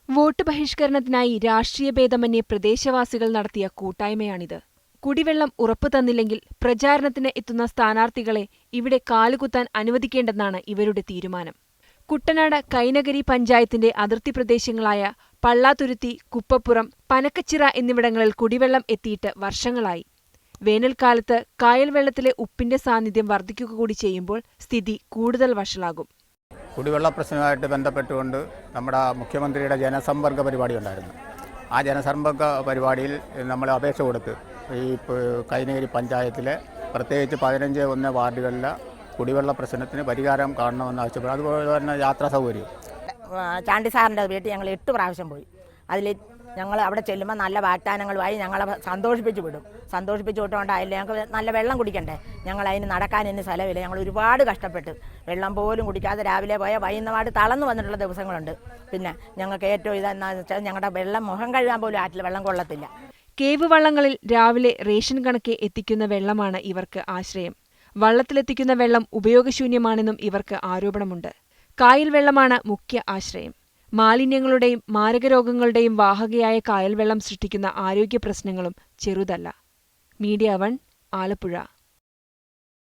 Vote ബഹിഷ്കരണത്തിനായി രാഷ്ട്രീയ ഭേദമന്യേ പ്രദേശവാസികൾ നടത്തിയ കൂട്ടായ്മയാണിത്. കുടിവെള്ളം ഉറപ്പു തന്നില്ലെങ്കിൽ പ്രചാരണത്തിന് എത്തുന്ന സ്ഥാനാർത്ഥികളെ ഇവിടെ കാലുകുത്താൻ അനുവദിക്കേണ്ടെന്നാണ് ഇവരുടെ തീരുമാനം. കുട്ടനാട് കൈനകരി പഞ്ചായത്തിന്റെ അതിർത്തി പ്രദേശങ്ങളായ പള്ളാതുരുത്തി, കുപ്പപ്പുറം, പനക്കച്ചിറ എന്നിവിടങ്ങളിൽ കുടിവെള്ളം എത്തിയിട്ട് വർഷങ്ങളായി. വേനൽക്കാലത്ത് കായൽ വെള്ളത്തിലെ ഉപ്പിന്റെ സാന്നിധ്യം വർദ്ധിക്കുക കൂടി ചെയ്യുമ്പോൾ സ്ഥിതി കൂടുതൽ വഷളാകും. കുടിവെള്ള പ്രശ്നവുമായിട്ട് ബന്ധപ്പെട്ടുകൊണ്ട് നമ്മുടെ മുഖ്യമന്ത്രിയുടെ ജനസമ്പർക്ക പരിപാടി ഉണ്ടായിരുന്നു. ആ ജനസമ്പർക്ക പരിപാടിയിൽ നമ്മൾ അപേക്ഷ കൊടുത്ത് ഈ കൈനകരി പഞ്ചായത്തിലെ പ്രത്യേകിച്ച് 15-1 വാർഡുകളിലെ കുടിവെള്ള പ്രശ്നത്തിന് പരിഹാരം കാണണമെന്ന് ആവശ്യപ്പെടും. അതുപോലെ തന്നെ യാത്രാ സൗകര്യം. ചാണ്ടി സാറിൻ്റെ വീട്ടിൽ ഞങ്ങൾ 8 പ്രാവശ്യം പോയി. അതിൽ ഞങ്ങൾ അവിടെ ചെല്ലുമ്പോൾ നല്ല വാഗ്ദാനങ്ങളുമായി ഞങ്ങളെ സന്തോഷിപ്പിച്ച് വിടും. സന്തോഷിപ്പിച്ച് വിട്ടുകൊണ്ടായില്ല, ഞങ്ങൾക്ക് നല്ല വെള്ളം കുടിക്കണ്ടേ. ഞങ്ങൾ അതിന് നടക്കാൻ ഇന്ന് സ്ഥലമില്ല. ഞങ്ങൾ ഒരുപാട് കഷ്ടപ്പെട്ട് വെള്ളം പോലും കുടിക്കാതെ രാവിലെ പോയാൽ വൈകുന്നേരമായിട്ട് തളർന്നു വന്നിട്ടുള്ള ദിവസങ്ങളുണ്ട്. പിന്നെ ഞങ്ങൾക്ക് ഏറ്റവും ഇതെന്നാന്ന് വെച്ചാൽ ഞങ്ങളുടെ വെള്ളം മുഖം കഴുകാൻ പോലും ആറ്റിൽ വെള്ളം കൊള്ളത്തില്ല. കേവ് വള്ളങ്ങളിൽ രാവിലെ റേഷൻ കണക്കെ എത്തിക്കുന്ന വെള്ളമാണ് ഇവർക്ക് ആശ്രയം. വള്ളത്തിലെത്തിക്കുന്ന വെള്ളം ഉപയോഗശൂന്യമാണെന്നും ഇവർക്ക് ആരോപണമുണ്ട്. കായൽ വെള്ളമാണ് മുഖ്യ ആശ്രയം. മാലിന്യങ്ങളുടെയും മാരകരോഗങ്ങളുടെയും വാഹകയായ കായൽ വെള്ളം സൃഷ്ടിക്കുന്ന ആരോഗ്യ പ്രശ്നങ്ങളും ചെറുതല്ല. മീഡിയ 1 ആലപ്പുഴ.